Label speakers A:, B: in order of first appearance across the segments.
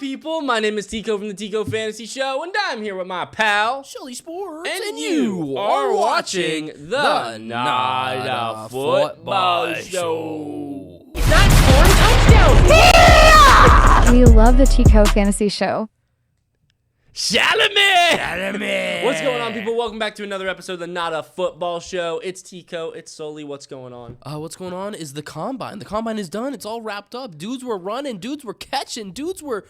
A: people? My name is Tico from the Tico Fantasy Show, and I'm here with my pal,
B: Shelly Sports,
A: and you are watching the Night of Football Show.
C: It's not scoring touchdowns. Yeah!
D: We love the Tico Fantasy Show.
A: Chalamet! What's going on, people? Welcome back to another episode of the Not a Football Show. It's Tico. It's Sully. What's going on?
B: What's going on is the Combine. The Combine is done. It's all wrapped up. Dudes were running. Dudes were catching. Dudes were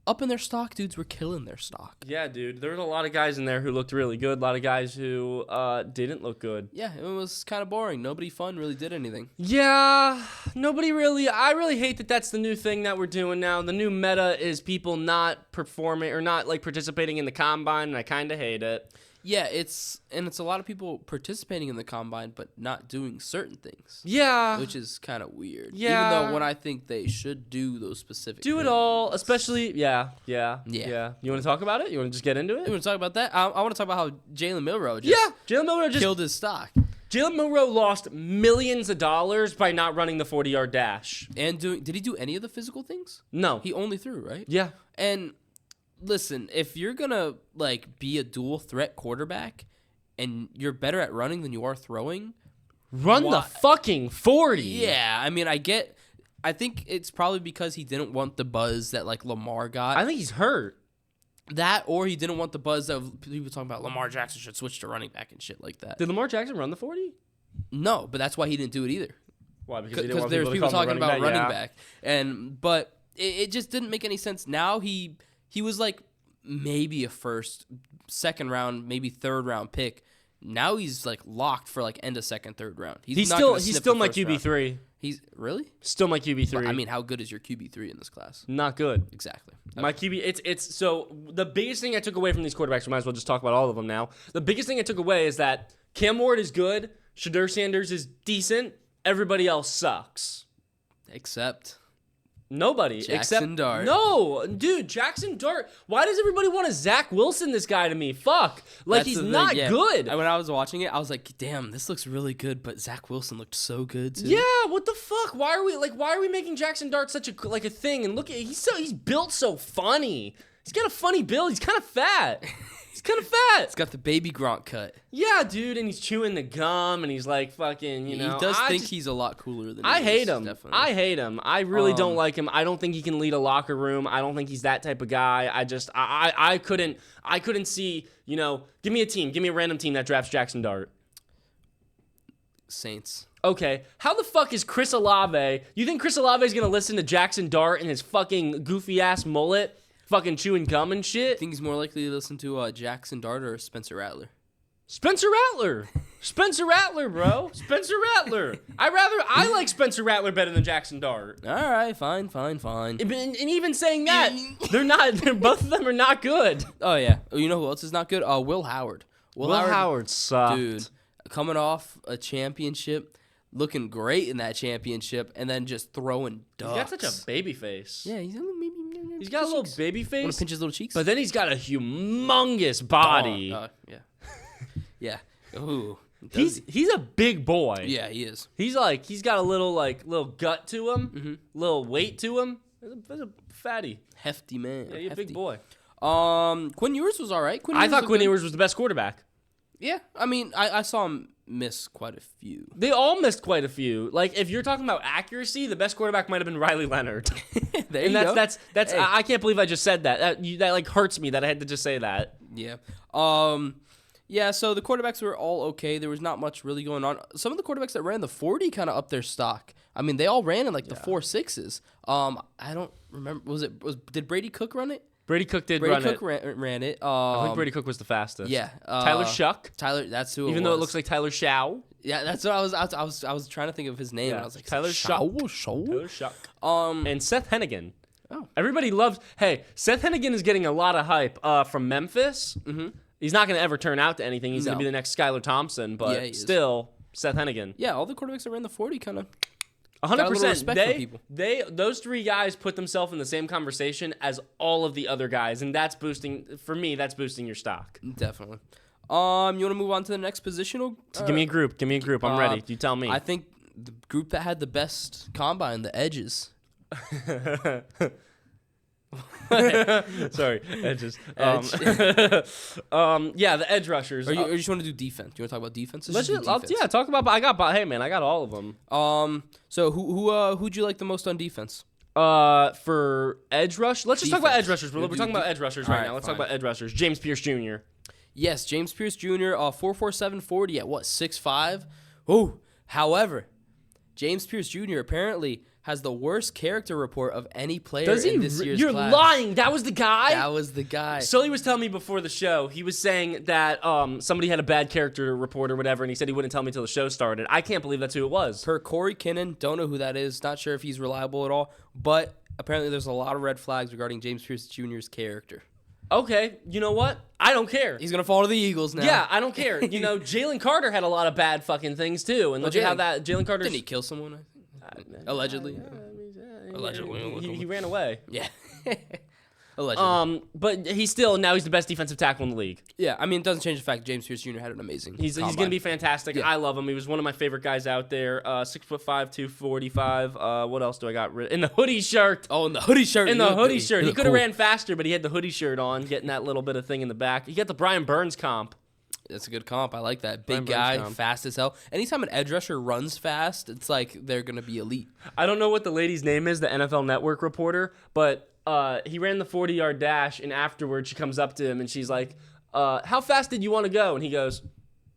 B: up in their stock. Dudes were killing their stock.
A: Yeah, dude. There was a lot of guys in there who looked really good. A lot of guys who didn't look good.
B: Yeah, it was kind of boring. Nobody fun really did anything.
A: Yeah, nobody really. I really hate that that's the new thing that we're doing now. The new meta is people not performing or not like participating in the Combine, and I kind of hate it.
B: Yeah, it's a lot of people participating in the Combine, but not doing certain things.
A: Yeah.
B: Which is kind of weird.
A: Yeah.
B: Even though when I think they should do those specific
A: Do
B: things.
A: it all, especially, yeah. You want to talk about it? You want to just get into it?
B: You want to talk about that? I want to talk about how Jalen Milroe
A: Jalen Milroe just
B: killed his stock.
A: Jalen Milroe lost millions of dollars by not running the 40-yard dash.
B: And did he do any of the physical things?
A: No.
B: He only threw, right?
A: Yeah.
B: And listen, if you're gonna be a dual threat quarterback and you're better at running than you are throwing,
A: run the fucking 40.
B: Yeah, I mean, I think it's probably because he didn't want the buzz that Lamar got.
A: I think he's hurt.
B: That, or he didn't want the buzz that people talking about Lamar Jackson should switch to running back and shit like that.
A: Did Lamar Jackson run the 40?
B: No, but that's why he didn't do it either.
A: Why?
B: Because there's people talking about running back. But it just didn't make any sense. Now he was maybe a second round, maybe third round pick. Now he's locked for end of second, third round.
A: He's still my QB3.
B: He's really
A: still my QB3.
B: But, I mean, how good is your QB3 in this class?
A: Not good.
B: Exactly.
A: My QB, it's so the biggest thing I took away from these quarterbacks, we might as well just talk about all of them now. The biggest thing I took away is that Cam Ward is good, Shedeur Sanders is decent, everybody else sucks.
B: Except
A: nobody.
B: Jackson Dart.
A: No, dude, Jackson Dart. Why does everybody want to Zach Wilson this guy to me? Fuck. He's not good.
B: When I was watching it, I was like, damn, this looks really good, but Zach Wilson looked so good too.
A: Yeah, what the fuck? Why are we making Jackson Dart such a thing? And look at he's built so funny. He's got a funny build. He's kind of fat. He's
B: He's got the baby Gronk cut.
A: Yeah, dude, and he's chewing the gum, and he's fucking,
B: He does think he's a lot cooler than
A: I hate him.
B: Definitely.
A: I hate him. I really don't like him. I don't think he can lead a locker room. I don't think he's that type of guy. I couldn't see, give me a team. Give me a random team that drafts Jackson Dart.
B: Saints.
A: Okay, how the fuck is Chris Olave? You think Chris Olave is going to listen to Jackson Dart and his fucking goofy-ass mullet? Fucking chewing gum and shit.
B: I think he's more likely to listen to Jackson Dart or Spencer Rattler.
A: Spencer Rattler, bro. Spencer Rattler. I like Spencer Rattler better than Jackson Dart.
B: All right, fine.
A: And even saying that, both of them are not good.
B: Oh yeah. You know who else is not good? Will Howard.
A: Will Howard sucked.
B: Dude, coming off a championship, looking great in that championship, and then just throwing ducks.
A: He's got such a baby face.
B: Yeah,
A: he's got a little baby face.
B: Want to pinch his little cheeks?
A: But then he's got a humongous body.
B: Yeah. Yeah. Ooh.
A: He's a big boy.
B: Yeah, he is.
A: He's got a little gut to him, little weight to him. He's a fatty,
B: hefty man.
A: Yeah, he's a big boy.
B: Quinn Ewers was all right.
A: I thought Quinn Ewers was the best quarterback.
B: Yeah, I mean, I saw him miss quite a few.
A: They all missed quite a few. If you're talking about accuracy, the best quarterback might have been Riley Leonard.
B: There you go.
A: That's
B: hey.
A: I can't believe I just said that. That hurts me that I had to just say that.
B: Yeah. Yeah, so the quarterbacks were all okay. There was not much really going on. Some of the quarterbacks that ran the 40 kind of upped their stock. I mean, they all ran in the 4.6s. I don't remember. Did Brady Cook run it?
A: Brady Cook did
B: Brady
A: run
B: Cook
A: it.
B: ran it.
A: I think Brady Cook was the fastest.
B: Yeah.
A: Tyler Shuck.
B: That's who it was.
A: Even though it looks like Tyler Shaw.
B: Yeah, that's what I was trying to think of his name.
A: Yeah.
B: And I was like,
A: Tyler Shuck. Tyler Shuck. And Seth Hennigan.
B: Oh.
A: Everybody loves. Hey, Seth Hennigan is getting a lot of hype from Memphis. Mm-hmm. He's not going to ever turn out to anything. He's going to be the next Skylar Thompson, but still, Seth Hennigan.
B: Yeah, all the quarterbacks that ran the 40 kind of
A: 100%. Those three guys put themselves in the same conversation as all of the other guys, and that's boosting your stock.
B: Definitely. You want to move on to the next positional?
A: Give me a group. I'm ready. You tell me.
B: I think the group that had the best combine, the edges.
A: Sorry, edges.
B: Edge.
A: Yeah, the edge rushers.
B: Or you just want to do defense? Do you want to talk about defense?
A: Let's just, yeah, talk about. Hey man, I got all of them.
B: So who'd you like the most on defense?
A: For edge rush, let's just talk about edge rushers. We're talking about edge rushers right now. Let's talk about edge rushers. James Pierce Jr.
B: Yes, James Pierce Jr. 4.47 40 at what 6'5". Oh, however, James Pierce Jr. apparently has the worst character report of any player in this year's
A: You're
B: class.
A: lying. That was the guy?
B: That was the guy.
A: Sully was telling me before the show, he was saying that somebody had a bad character report or whatever, and he said he wouldn't tell me until the show started. I can't believe that's who it was.
B: Per Corey Kinnan, don't know who that is. Not sure if he's reliable at all. But apparently there's a lot of red flags regarding James Pierce Jr.'s character.
A: Okay, you know what? I don't care.
B: He's going to fall to the Eagles now.
A: Yeah, I don't care. You know, Jalen Carter had a lot of bad fucking things, too. And look at how that Jalen Carter...
B: Didn't he kill someone? Allegedly. Allegedly.
A: He ran away.
B: Yeah. Allegedly.
A: But he's the best defensive tackle in the league.
B: Yeah, I mean, it doesn't change the fact James Pierce Jr. had an amazing
A: He's going to be fantastic.
B: Yeah.
A: I love him. He was one of my favorite guys out there. 6'5", 245. What else do I got? In the hoodie shirt.
B: Oh, in the hoodie shirt.
A: In the hoodie shirt. He could have ran faster, but he had the hoodie shirt on, getting that little bit of thing in the back. He got the Brian Burns comp.
B: That's a good comp. I like that. Big
A: Brian
B: guy,
A: Burns
B: fast as hell. Anytime an edge rusher runs fast, it's like they're going to be elite.
A: I don't know what the lady's name is, the NFL Network reporter, but he ran the 40-yard dash, and afterwards she comes up to him, and she's like, how fast did you want to go? And he goes,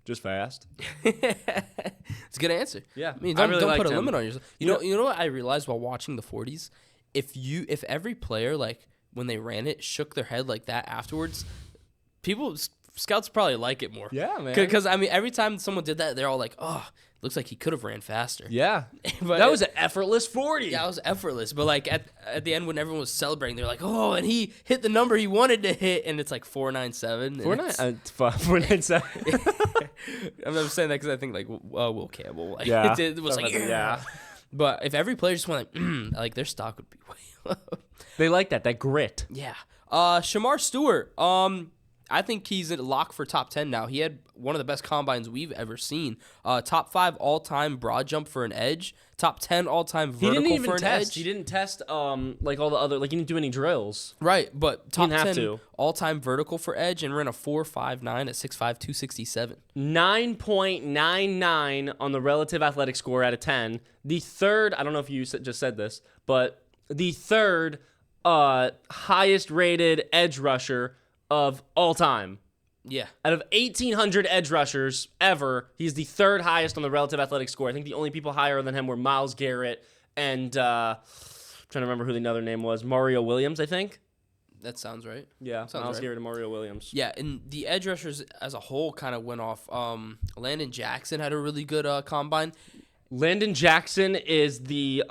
A: just fast.
B: It's a good answer.
A: Yeah.
B: I mean, don't
A: really
B: put a
A: liked
B: limit
A: him.
B: on yourself. You know what I realized while watching the 40s? If every player, like, when they ran it, shook their head like that afterwards, scouts probably like it more.
A: Yeah, man.
B: Because, I mean, every time someone did that, they're all like, oh, looks like he could have ran faster.
A: Yeah.
B: But
A: that was an effortless 40.
B: Yeah, it was effortless. But, like, at the end when everyone was celebrating, they're like, oh, and he hit the number he wanted to hit, and it's like 497.
A: 497.
B: I'm saying that because I think, like, Will Campbell. Like,
A: Yeah.
B: it was like,
A: yeah.
B: But if every player just went like their stock would be way low.
A: They like that grit.
B: Yeah. Shamar Stewart. I think he's a lock for top 10 now. He had one of the best combines we've ever seen. Top 5 all-time broad jump for an edge. Top 10 all-time vertical for an edge.
A: He didn't test like all the other, like he didn't do any drills.
B: Right, but top
A: didn't have
B: 10
A: to.
B: all-time vertical for edge and ran a 4.59 at 6'5", 267.
A: 9.99 on the relative athletic score out of 10. The third, I don't know if you just said this, but the third highest rated edge rusher of all time.
B: Yeah.
A: Out of 1,800 edge rushers ever, he's the third highest on the relative athletic score. I think the only people higher than him were Myles Garrett and I'm trying to remember who the other name was. Mario Williams, I think.
B: That sounds right.
A: Yeah,
B: sounds
A: Myles
B: right.
A: Garrett and Mario Williams.
B: Yeah, and the edge rushers as a whole kind of went off. Landon Jackson had a really good combine.
A: Landon Jackson is the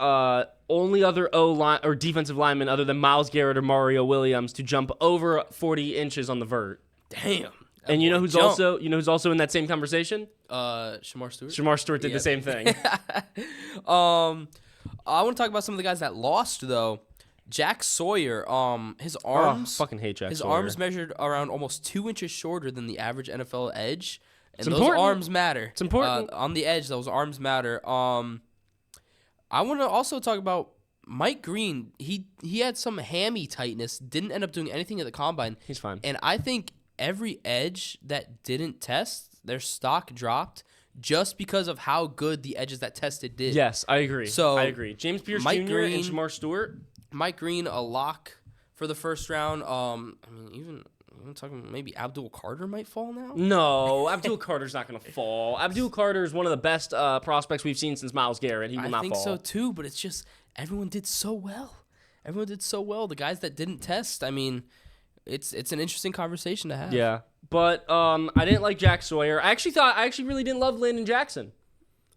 A: only other O-line or defensive lineman other than Myles Garrett or Mario Williams to jump over 40 inches on the vert.
B: Damn.
A: And you know who's also in that same conversation?
B: Shamar Stewart.
A: Shamar Stewart did the same thing.
B: I want to talk about some of the guys that lost though. Jack Sawyer, his arms.
A: Fucking hate Jack
B: his
A: Sawyer.
B: arms measured around almost 2 inches shorter than the average NFL edge. And
A: It's
B: those
A: important.
B: arms matter.
A: It's important.
B: On the edge, those arms matter. I want to also talk about Mike Green. He had some hammy tightness, didn't end up doing anything at the combine.
A: He's fine.
B: And I think every edge that didn't test, their stock dropped just because of how good the edges that tested did.
A: Yes, I agree.
B: So,
A: I agree. James Pierce
B: Mike
A: Jr.
B: Green-
A: and Shamar Stewart.
B: Mike Green, a lock for the first round. I mean, even I'm talking maybe Abdul Carter might fall now.
A: No, Abdul Carter's not going to fall. Abdul Carter is one of the best prospects we've seen since Myles Garrett. He will not fall.
B: I think so too, but it's just everyone did so well. Everyone did so well. The guys that didn't test, I mean, it's an interesting conversation to have.
A: Yeah, but I didn't like Jack Sawyer. I actually really didn't love Landon Jackson.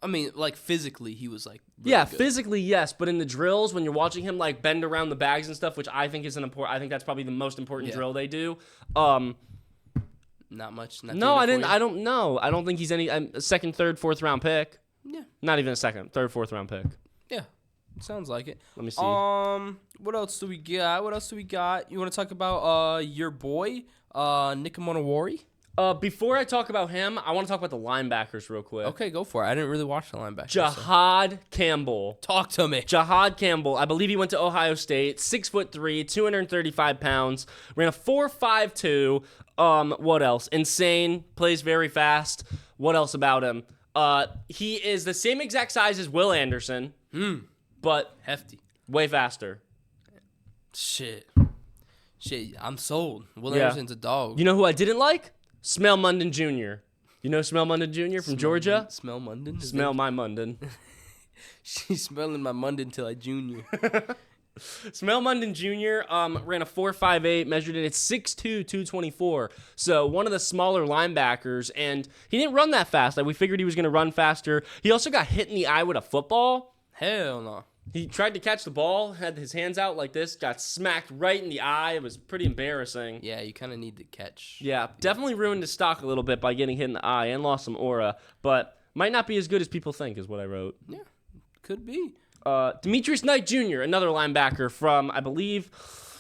B: I mean, like physically, he was like really
A: Yeah,
B: good.
A: physically, yes, but in the drills, when you're watching him like bend around the bags and stuff, which I think is I think that's probably the most important drill they do.
B: Not much.
A: No, I didn't. I don't know. I don't think he's a second, third, fourth round pick.
B: Yeah.
A: Not even a second, third, fourth round pick.
B: Yeah. Sounds like it.
A: Let me see.
B: What else do we got? You want to talk about your boy, Nick Monowari?
A: Before I talk about him, I want to talk about the linebackers real quick.
B: Okay, go for it. I didn't really watch the linebackers.
A: Jahad Campbell.
B: Talk to me.
A: Jahad Campbell. I believe he went to Ohio State. 6'3", 235 pounds. Ran a 4.52. What else? Insane. Plays very fast. What else about him? He is the same exact size as Will Anderson, but
B: Hefty.
A: way faster.
B: Shit, I'm sold. Will Anderson's a dog.
A: You know who I didn't like? Smell Munden Jr. You know Smell Munden Jr. from Georgia?
B: Smell Munden?
A: Smell my Munden.
B: She's smelling my Munden till I junior.
A: Smell Munden Jr. Ran a 4.58, measured in at 6'2", 224. So one of the smaller linebackers, and he didn't run that fast. Like we figured he was going to run faster. He also got hit in the eye with a football.
B: Hell no.
A: He tried to catch the ball, had his hands out like this, got smacked right in the eye. It was pretty embarrassing.
B: Yeah, you kind of need to catch.
A: Yeah, definitely ruined his stock a little bit by getting hit in the eye and lost some but might not be as good as people think is what I wrote.
B: Yeah, could be.
A: Demetrius Knight Jr., another linebacker from, I believe,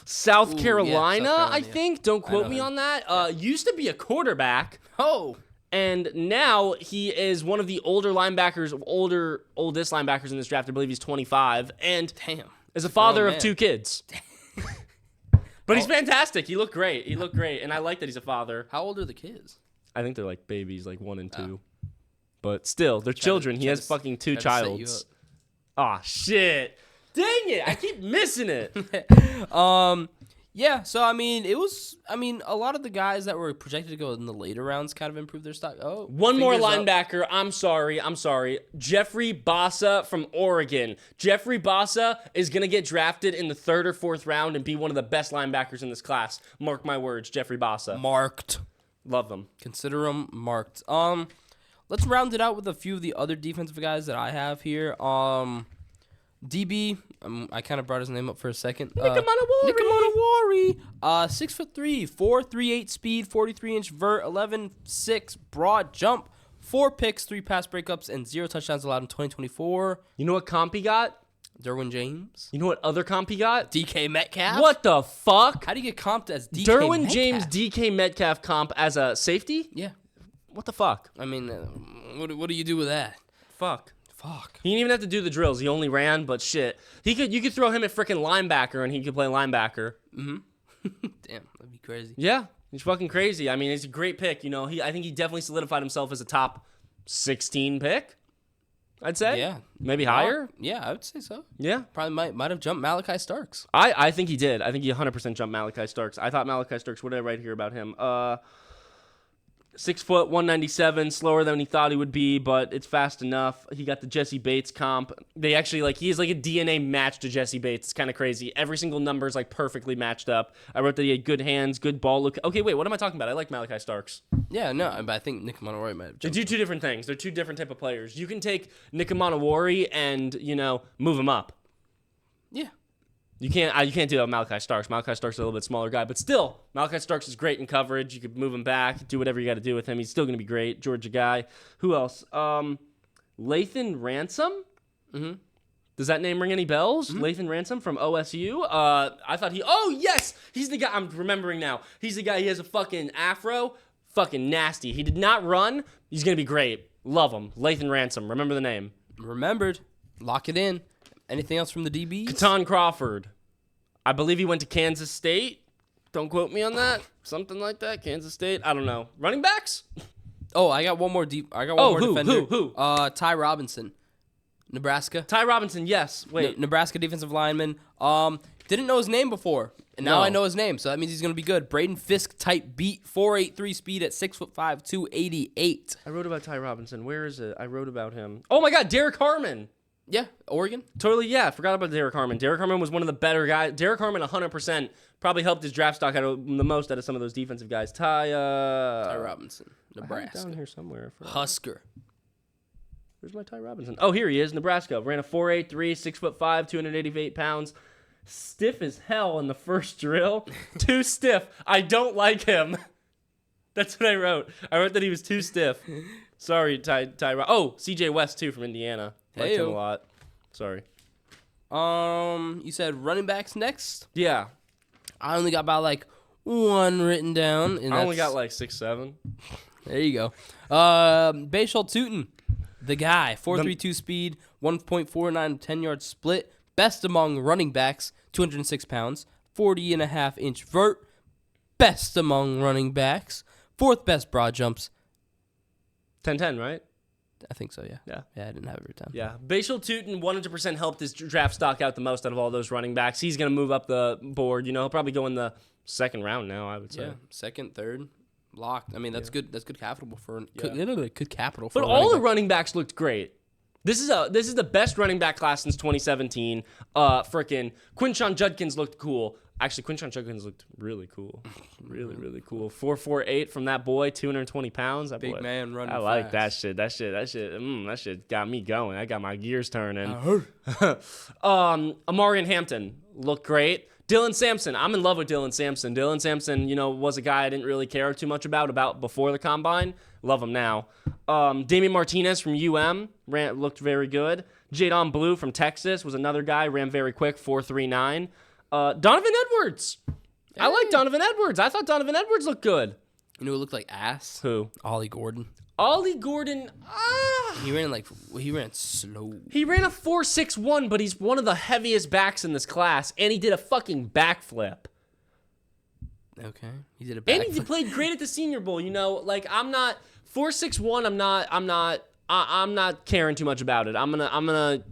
A: South Carolina,
B: Carolina,
A: I think. Don't quote me on that. Used to be a quarterback.
B: Oh.
A: And now he is one of the older linebackers, oldest linebackers in this draft. I believe he's 25. And is a father of 2 kids. But he's fantastic. He looked great. And I like that he's a father.
B: How old are the kids?
A: I think they're like babies, like 1 and 2. But still, they're children. He has fucking 2 childs. Aw, shit. Dang it. I keep missing it.
B: Yeah, so, a lot of the guys that were projected to go in the later rounds kind of improved their stock. Oh,
A: one more linebacker. Up. I'm sorry. Jeffrey Bassa from Oregon. Jeffrey Bassa is going to get drafted in the 3rd or 4th round and be one of the best linebackers in this class. Mark my words, Jeffrey Bassa.
B: Marked.
A: Love them.
B: Consider them marked. Let's round it out with a few of the other defensive guys that I have here. DB, I kind of brought his name up for a second. Nick Amanawari. 6'3", 4.38 speed, 43-inch vert, 11.6 broad jump, 4 picks, 3 pass breakups, and 0 touchdowns allowed in 2024.
A: You know what comp he got?
B: Derwin James.
A: You know what other comp he got?
B: DK Metcalf.
A: What the fuck?
B: How do you get comped as DK
A: Derwin
B: Metcalf?
A: James, DK Metcalf comp as a safety?
B: Yeah.
A: What the fuck?
B: I mean, what do you do with that?
A: Fuck. He didn't even have to do the drills. He only ran, but shit. You could throw him at freaking linebacker and he could play linebacker.
B: Mm-hmm. Damn, that'd be crazy.
A: Yeah, he's fucking crazy. I mean, he's a great pick. You know, I think he definitely solidified himself as a top 16 pick. I'd say.
B: Yeah.
A: Maybe higher.
B: Yeah, I would say so.
A: Yeah.
B: Probably might have jumped Malachi Starks.
A: I think he did. I think he 100% jumped Malachi Starks. I thought Malachi Starks. What did I write here about him? 6 foot, 197, slower than he thought he would be, but it's fast enough. He got the Jesse Bates comp. They actually, he is like a DNA match to Jesse Bates. It's kind of crazy. Every single number is, perfectly matched up. I wrote that he had good hands, good ball look. Okay, wait, what am I talking about? I like Malachi Starks.
B: Yeah, no, but I think Nick Monroy might have jumped.
A: They do 2 different things. They're 2 different type of players. You can take Nick Amanawari and, move him up.
B: Yeah.
A: You can't do that with Malachi Starks. Malachi Starks is a little bit smaller guy, but still, Malachi Starks is great in coverage. You could move him back, do whatever you got to do with him. He's still going to be great. Georgia guy. Who else? Lathan Ransom?
B: Mm-hmm.
A: Does that name ring any bells? Mm-hmm. Lathan Ransom from OSU? I thought oh, yes! He's the guy. I'm remembering now. He's the guy. He has a fucking afro. Fucking nasty. He did not run. He's going to be great. Love him. Lathan Ransom. Remember the name.
B: Remembered. Lock it in. Anything else from the DBs?
A: Katon Crawford. I believe he went to Kansas State. Don't quote me on that. Something like that. Kansas State. I don't know. Running backs?
B: Oh, I got one more defender.
A: Who?
B: Ty Robinson. Nebraska.
A: Ty Robinson, yes. Wait.
B: Nebraska defensive lineman. Didn't know his name before. And now I know his name, so that means he's going to be good. Braden Fisk type beat, 4.83 speed at 6'5", 288.
A: I wrote about Ty Robinson. Where is it? I wrote about him. Oh my God, Derek Harmon.
B: Yeah, Oregon.
A: Totally, yeah. Forgot about Derek Harmon. Derek Harmon was one of the better guys. Derek Harmon, 100%, probably helped his draft stock the most out of some of those defensive guys. Ty
B: Robinson, Nebraska.
A: Down here somewhere.
B: Husker.
A: Where's my Ty Robinson? Oh, here he is, Nebraska. Ran a 4.83, 6'5", 288 pounds. Stiff as hell in the first drill. Too stiff. I don't like him. That's what I wrote. I wrote that he was too stiff. Sorry, Ty. Oh, CJ West, too, from Indiana. Liked him a lot. Sorry.
B: You said running backs next?
A: Yeah.
B: I only got about one written down. And
A: I only
B: that's-
A: got like 6, 7.
B: There you go. Bayshall Tootin, the guy, 4.32 speed, 1.49 10-yard split, best among running backs, 206 pounds, 40.5-inch vert, best among running backs, fourth best broad jumps.
A: 10-10, right?
B: I think so, yeah.
A: Yeah.
B: Yeah, I didn't have it written down.
A: Yeah. Bayshall Tootin 100% helped his draft stock out the most out of all those running backs. He's going to move up the board. You know, he'll probably go in the second round now, I would say.
B: Yeah, second, third, locked. I mean, that's good. That's good capital for
A: Yeah.
B: good capital for.
A: But all the running backs looked great. This is the best running back class since 2017. Frickin' Quinshon Judkins looked cool. Actually, Quinshon Judkins looked really cool. Really cool. 4.48 from that boy, 220 pounds. That
B: Big
A: boy,
B: man running
A: I like
B: fast.
A: that shit. That shit got me going. That got my gears turning. Amarian Hampton looked great. Dylan Sampson, I'm in love with Dylan Sampson. Dylan Sampson, was a guy I didn't really care too much about before the combine. Love him now. Damian Martinez from UM looked very good. Jadon Blue from Texas was another guy, ran very quick, 4.39. Donovan Edwards. I like Donovan Edwards. I thought Donovan Edwards looked good.
B: You know who looked like ass?
A: Who?
B: Ollie Gordon.
A: Ollie Gordon.
B: He ran slow.
A: He ran a 4.61, but he's one of the heaviest backs in this class, and he did a fucking backflip.
B: Okay, he did a back.
A: And he played great at the Senior Bowl. I'm not 4.61. I'm not caring too much about it. I'm gonna.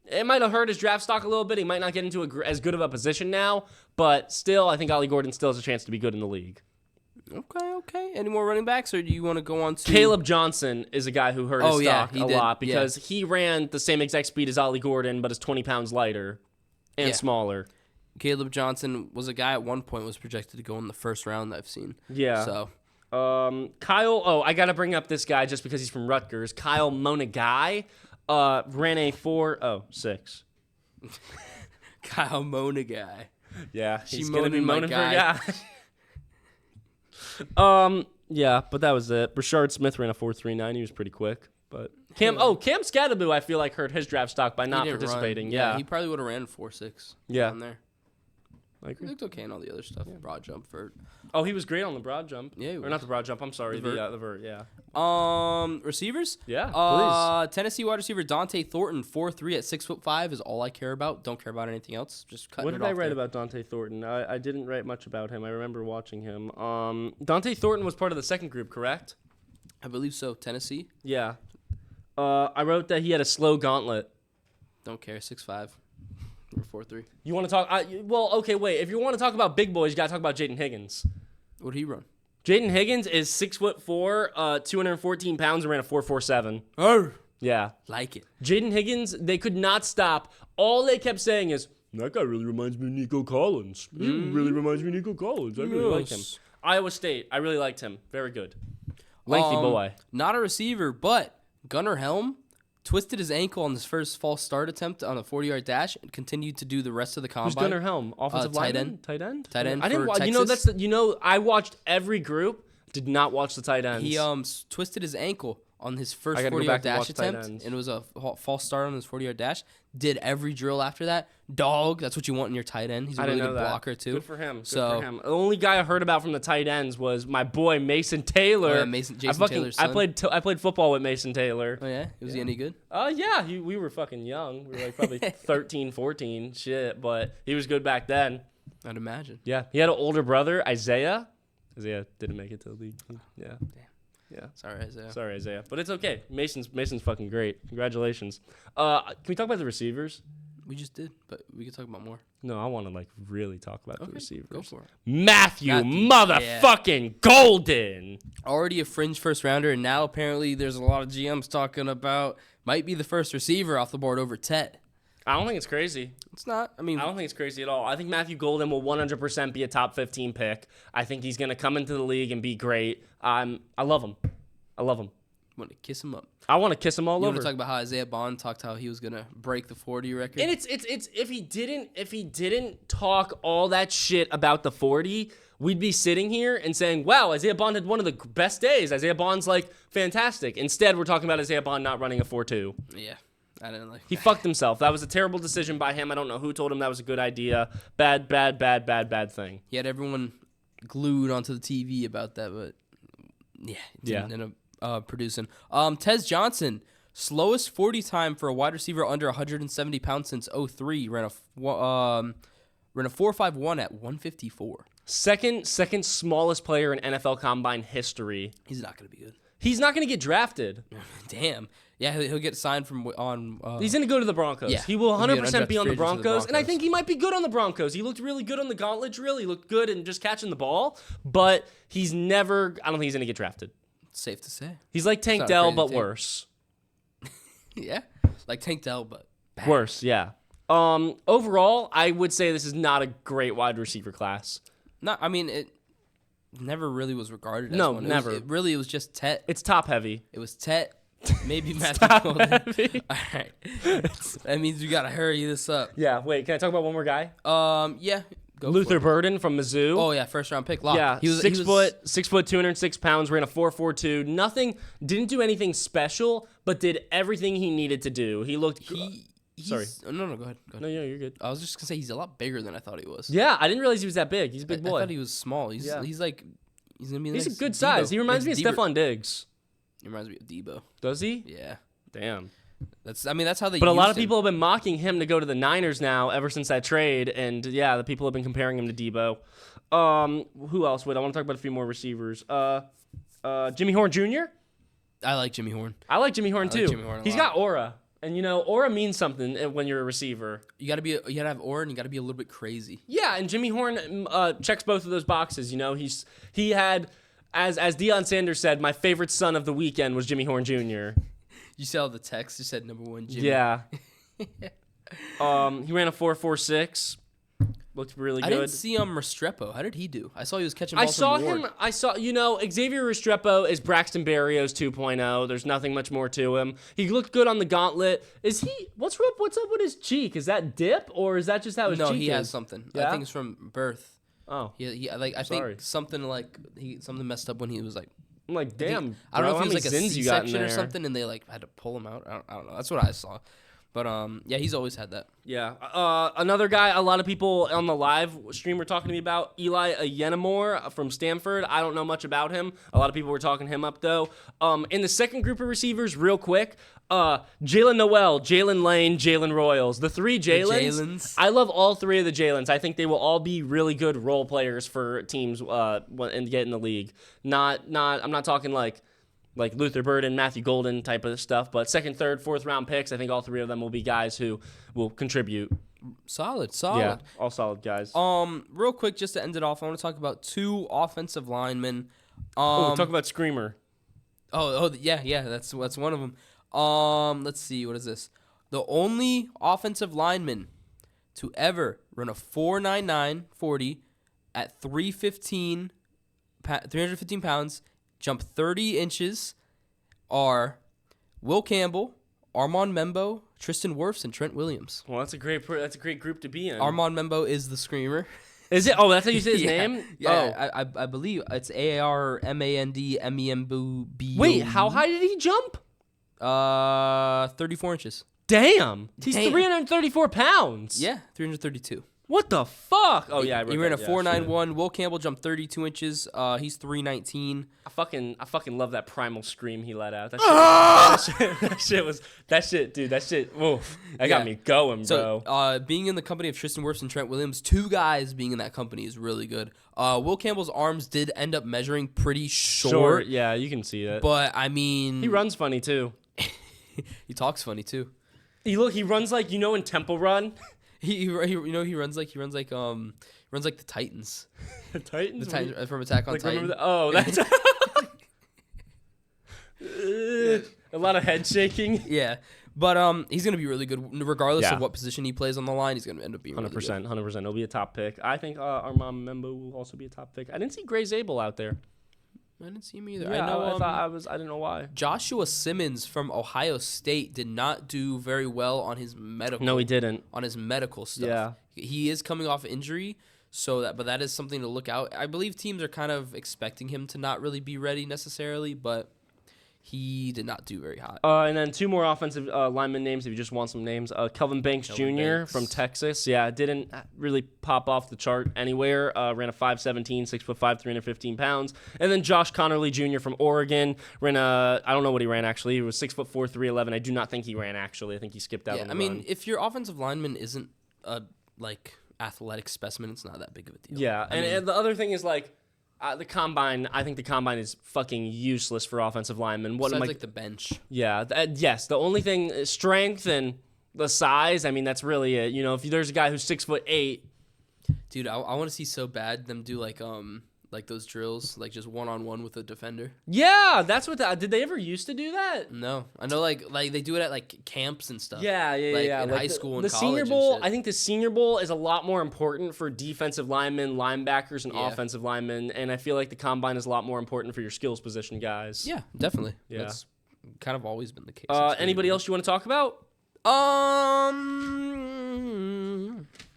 A: It might have hurt his draft stock a little bit. He might not get into as good of a position now, but still, I think Ollie Gordon still has a chance to be good in the league.
B: Okay. Any more running backs, or do you want to go on to
A: Caleb Johnson is a guy who hurt his stock
B: he
A: a
B: did.
A: lot because he ran the same exact speed as Ollie Gordon, but is 20 pounds lighter and smaller.
B: Caleb Johnson was a guy at one point was projected to go in the first round that I've seen.
A: Yeah.
B: So
A: Kyle. I got to bring up this guy just because he's from Rutgers. Kyle Monagai ran a 4.06.
B: Kyle Mona guy.
A: Yeah, he's
B: She
A: gonna be
B: moaning my
A: moaning for a
B: guy.
A: guy. Yeah, but that was it. Rashard Smith ran a 4.39. He was pretty quick. But Cam Scatterbo, I feel like hurt his draft stock by not
B: He didn't
A: participating.
B: run.
A: Yeah.
B: He probably would have ran 4.6.
A: Yeah.
B: On there.
A: I
B: He
A: agree.
B: looked okay in all the other stuff. Broad jump vert.
A: Oh, he was great on the broad jump.
B: Yeah, he
A: or
B: was.
A: not the broad jump. I'm sorry, the vert. Yeah.
B: Receivers?
A: Yeah,
B: Tennessee wide receiver Dante Thornton, 4.3 at 6'5" is all I care about. Don't care about anything else. Just cutting
A: What
B: it
A: did I
B: off
A: write
B: there.
A: about Dante Thornton? I didn't write much about him. I remember watching him. Dante Thornton was part of the second group, correct?
B: I believe so. Tennessee?
A: Yeah. I wrote that he had a slow gauntlet.
B: Don't care. 6'5". Or 4.3.
A: You want to talk? Okay, wait. If you want to talk about big boys, you got to talk about Jaden Higgins.
B: What did he run?
A: Jaden Higgins is 6'4", 214 pounds, and ran a 4.47.
B: Oh,
A: Yeah.
B: like it.
A: Jaden Higgins, they could not stop. All they kept saying is, that guy really reminds me of Nico Collins. He really reminds me of Nico Collins. I really like him.
B: Yes.
A: Iowa State, I really liked him. Very good. Lengthy boy.
B: Not a receiver, but Gunnar Helm twisted his ankle on his first false start attempt on a 40-yard dash and continued to do the rest of the combine.
A: Who's Gunnar Helm? Offensive
B: tight
A: lineman?
B: end.
A: Tight end?
B: Tight end
A: I didn't
B: for
A: watch.
B: Texas.
A: I watched every group. Did not watch the tight ends.
B: He twisted his ankle on his first
A: I gotta go
B: 40-yard
A: back and
B: dash
A: watch tight
B: attempt,
A: ends.
B: and it was a false start on his 40-yard dash. Did every drill after that. Dog, that's what you want in your tight end. He's a
A: I
B: really
A: didn't know
B: good
A: that.
B: blocker, too.
A: Good for him.
B: So-
A: The only guy I heard about from the tight ends was my boy Mason Taylor.
B: Oh, yeah, Jason Taylor's son.
A: I played football with Mason Taylor.
B: Oh, yeah? Was he any good?
A: Yeah, we were fucking young. We were like probably 13, 14, shit, but he was good back then.
B: I'd imagine.
A: Yeah, he had an older brother, Isaiah. Isaiah didn't make it to the league. Yeah. Yeah.
B: Sorry, Isaiah.
A: Sorry, Isaiah. But it's okay. Mason's fucking great. Congratulations. Can we talk about the receivers?
B: We just did, but we could talk about more.
A: No, I want to really talk about the receivers.
B: Go for it.
A: Matthew
B: Matthew,
A: motherfucking Golden.
B: Already a fringe first rounder, and now apparently there's a lot of GMs talking about might be the first receiver off the board over Tet.
A: I don't think it's crazy.
B: It's not. I mean,
A: I don't think it's crazy at all. I think Matthew Golden will 100% be a top 15 pick. I think he's going to come into the league and be great. I love him. I love him.
B: want to kiss him up.
A: I want to kiss him all
B: You
A: over.
B: want to talk about how Isaiah Bond talked how he was gonna break the 40 record?
A: And it's if he didn't talk all that shit about the 40, we'd be sitting here and saying, wow, Isaiah Bond had one of the best days. Isaiah Bond's like fantastic. Instead, we're talking about Isaiah Bond not running a 4.2.
B: Yeah, I didn't like.
A: He fucked himself. That was a terrible decision by him. I don't know who told him that was a good idea. Bad thing.
B: He had everyone glued onto the TV about that, but yeah, it didn't end up producing. Tez Johnson, slowest 40 time for a wide receiver under 170 pounds since 03. Ran a 4.51 at 154.
A: Second smallest player in NFL Combine history.
B: He's not going to be good.
A: He's not going to get drafted.
B: Damn. Yeah, he'll get signed from
A: He's going to go to the Broncos.
B: Yeah,
A: He will
B: he'll be an
A: 100% be on the
B: undrafted free agent to the
A: Broncos, and I
B: Broncos.
A: think he might be good on the Broncos. He looked really good on the gauntlet drill. He looked good in just catching the ball, but I don't think he's going to get drafted.
B: Safe to say.
A: He's like Tank
B: not a
A: Dell,
B: crazy
A: but
B: take.
A: worse.
B: Yeah, like Tank Dell, but bad.
A: Worse, yeah. Overall, I would say this is not a great wide receiver class.
B: No, I mean it never really was regarded as
A: No,
B: one.
A: never.
B: It was just Tet.
A: It's top heavy.
B: It was Tet. Maybe Matthew
A: top
B: Golden.
A: heavy.
B: All right, that means we gotta hurry this up.
A: Yeah, wait, can I talk about one more guy?
B: Yeah. Go
A: Luther
B: for it.
A: Burden from Mizzou.
B: Oh yeah, first round pick. Lock.
A: Yeah,
B: he was
A: 6 foot, 206 pounds, ran a 4.42. Didn't do anything special, but did everything he needed to do. He looked. Sorry.
B: No, go ahead.
A: No, you're good.
B: I was just gonna say he's a lot bigger than I thought he was.
A: Yeah, I didn't realize he was that big. He's a big
B: I
A: boy.
B: thought he was small. He's gonna be.
A: He's a
B: next
A: good
B: Debo.
A: size. He reminds me of
B: Next Debo.
A: Stephon Diggs.
B: He reminds me of Debo.
A: Does he?
B: Yeah.
A: Damn.
B: That's how they.
A: But a lot of
B: used him.
A: people have been mocking him to go to the Niners now ever since that trade, and yeah, the people have been comparing him to Debo. Who else? Wait, I want to talk about a few more receivers. Jimmy Horn Jr.
B: I like Jimmy Horn.
A: I like Jimmy Horn
B: I like
A: too.
B: Jimmy Horn a
A: He's
B: lot.
A: got aura, and aura means something when you're a receiver.
B: You gotta have aura, and you gotta be a little bit crazy.
A: Yeah, and Jimmy Horn checks both of those boxes. He had, as Deion Sanders said, my favorite son of the weekend was Jimmy Horn Jr.
B: You saw the text. You said number 1 Jimmy.
A: Yeah. He ran a 4.46. Looked really good.
B: I didn't see Restrepo. How did he do? I saw he was catching
A: I
B: balls
A: saw
B: from Ward.
A: him. Xavier Restrepo is Braxton Berrios 2.0. There's nothing much more to him. He looked good on the gauntlet. Is he? What's up with his cheek? Is that dip or is that just how his
B: No,
A: cheek
B: he
A: is?
B: has something.
A: Yeah?
B: I think it's from birth.
A: Oh,
B: I
A: Sorry.
B: think something something messed up when he was like.
A: I'm like, damn.
B: I don't know
A: bro,
B: if he was
A: how
B: like a
A: many zins you got in
B: C-section or
A: there?
B: something, and they had to pull him out. I don't know. That's what I saw. But yeah, he's always had that.
A: Yeah. Another guy a lot of people on the live stream were talking to me about, Eli Ayenamore from Stanford. I don't know much about him. A lot of people were talking him up, though. In the second group of receivers, real quick, Jalen Noel, Jalen Lane, Jalen Royals. The three Jalens. I love all three of the Jalens. I think they will all be really good role players for teams and get in the league. I'm not talking like Luther Burden, Matthew Golden type of stuff, but second, third, fourth round picks. I think all three of them will be guys who will contribute.
B: Solid.
A: Yeah, all solid guys.
B: Real quick, just to end it off, I want to talk about 2 offensive linemen.
A: Talk about Screamer.
B: Yeah, that's one of them. Let's see, what is this? The only offensive lineman to ever run a 4.99 40 at 315 pounds, jump 30 inches, are Will Campbell, Armand Membo, Tristan Wirfs, and Trent Williams.
A: Well, that's a great group to be in.
B: Armand Membo is the screamer.
A: Is it? Oh, that's how you say his name?
B: Yeah, I believe it's ARMANDMEMBO.
A: Wait, how high did he jump?
B: 34 inches.
A: Damn. He's
B: Damn.
A: 334 pounds.
B: Yeah, 332.
A: What the fuck? Oh, yeah. I
B: He
A: wrote
B: ran a
A: that.
B: 4.91. Will Campbell jumped 32 inches. He's 319.
A: I fucking love that primal scream he let out. That shit, dude. That shit, oof. That got me going, bro.
B: So, being in the company of Tristan Wirfs and Trent Williams, 2 guys being in that company is really good. Will Campbell's arms did end up measuring pretty short.
A: Yeah, you can see it.
B: But, I mean...
A: He runs funny, too.
B: He talks funny, too.
A: He runs like, in Temple Run.
B: He runs like the Titans.
A: The Titans?
B: The Titans from Attack on Titan.
A: That's... a lot of head shaking.
B: Yeah. But he's going to be really good regardless
A: Yeah.
B: of what position he plays on the line. He's going to end up being
A: 100%. 100%. He'll be a top pick. I think Armand Membo will also be a top pick. I didn't see Gray Zabel out there.
B: I didn't see him either.
A: Yeah,
B: I know.
A: I didn't know why.
B: Joshua Simmons from Ohio State did not do very well on his medical.
A: No, he didn't.
B: On his medical stuff.
A: Yeah.
B: He is coming off injury, but that is something to look out. I believe teams are kind of expecting him to not really be ready necessarily, but he did not do very hot.
A: And then 2 more offensive lineman names if you just want some names. Kelvin Banks Jr. from Texas. Yeah, didn't really pop off the chart anywhere. Ran a 5'17", 6'5", 315 pounds. And then Josh Connerly Jr. from Oregon. Ran I don't know what he ran actually. He was 6'4", 311. I do not think he ran actually. I think he skipped out on the run.
B: If your offensive lineman isn't a athletic specimen, it's not that big of a deal.
A: Yeah, and the other thing is the combine. I think the combine is fucking useless for offensive linemen.
B: Besides the bench.
A: Yeah. Yes. The only thing is strength and the size. I mean, that's really it. You know, if there's a guy who's 6'8",
B: dude, I want to see so bad them do like those drills, like just 1-on-1 with a defender.
A: Yeah, that's what. Did they ever used to do that?
B: No, I know like they do it at camps and stuff.
A: Yeah.
B: In high school and
A: the
B: college.
A: Senior Bowl.
B: And shit.
A: I think the Senior Bowl is a lot more important for defensive linemen, linebackers, and offensive linemen, and I feel like the combine is a lot more important for your skills position guys.
B: Yeah, definitely.
A: Yeah.
B: That's kind of always been the case.
A: Anybody else you want to talk about?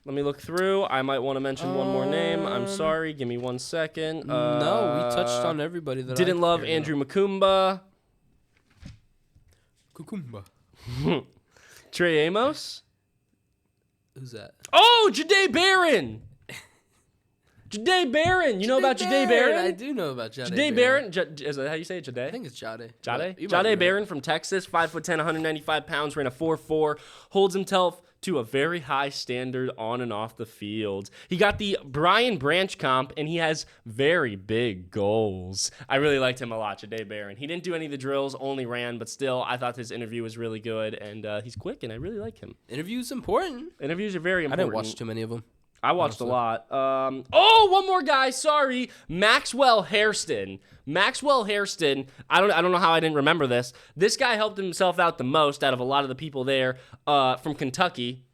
A: Let me look through. I might want to mention one more name. I'm sorry. Give me 1 second.
B: No, we touched on everybody that
A: didn't love Andrew Makumba.
B: Kukumba.
A: Trey Amos.
B: Who's that?
A: Oh, Jahdae Barron. Jahdae Barron. You know about Jahdae Barron?
B: I do know about
A: Jahdae Barron. Is that how you say it? Jahdae?
B: I think it's Jahdae.
A: Jahdae Barron from Texas, 5'10", 195 pounds, ran a 4.4, holds himself to a very high standard on and off the field. He got the Brian Branch comp, and he has very big goals. I really liked him a lot, Jahdae Barron. He didn't do any of the drills, only ran, but still, I thought his interview was really good, and he's quick, and I really like him.
B: Interviews important.
A: Interviews are very important.
B: I didn't watch too many of them.
A: I watched a lot. One more guy. Sorry, Maxwell Hairston. Maxwell Hairston. I don't know how I didn't remember this. This guy helped himself out the most out of a lot of the people there. From Kentucky.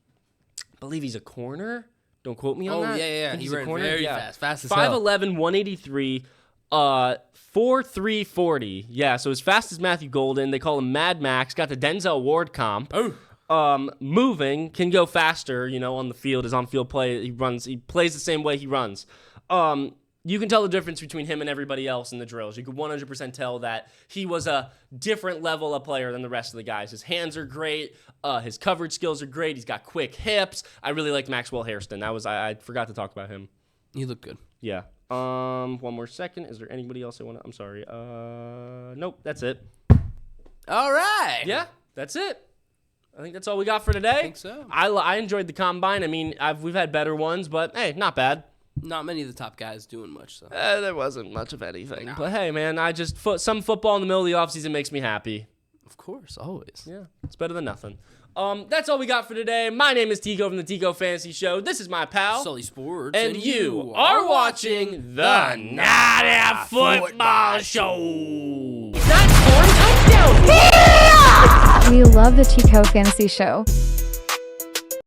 A: I believe he's a corner. Don't quote me on that.
B: Yeah. He ran very fast. Fast as
A: 5'11", 183. 4.340. Yeah, so as fast as Matthew Golden. They call him Mad Max. Got the Denzel Ward comp.
B: Oh.
A: Moving, can go faster, on the field, his on-field play, he plays the same way he runs. You can tell the difference between him and everybody else in the drills. You could 100% tell that he was a different level of player than the rest of the guys. His hands are great, his coverage skills are great, he's got quick hips. I really liked Maxwell Hairston. I forgot to talk about him.
B: He looked good.
A: Yeah. One more second. Is there anybody else I'm sorry. Nope, that's it.
B: All right.
A: Yeah, that's it. I think that's all we got for today. I
B: think so.
A: I enjoyed the combine. I mean, we've had better ones, but hey, not bad.
B: Not many of the top guys doing much, so.
A: There wasn't much of anything. No. But hey, man, some football in the middle of the offseason makes me happy.
B: Of course, always.
A: Yeah, it's better than nothing. That's all we got for today. My name is Tico from the Tico Fantasy Show. This is my pal,
B: Sully Sports.
A: And you are watching the Not Football Show.
C: It's not scoring touchdown.
D: We love the Tico Fantasy Show.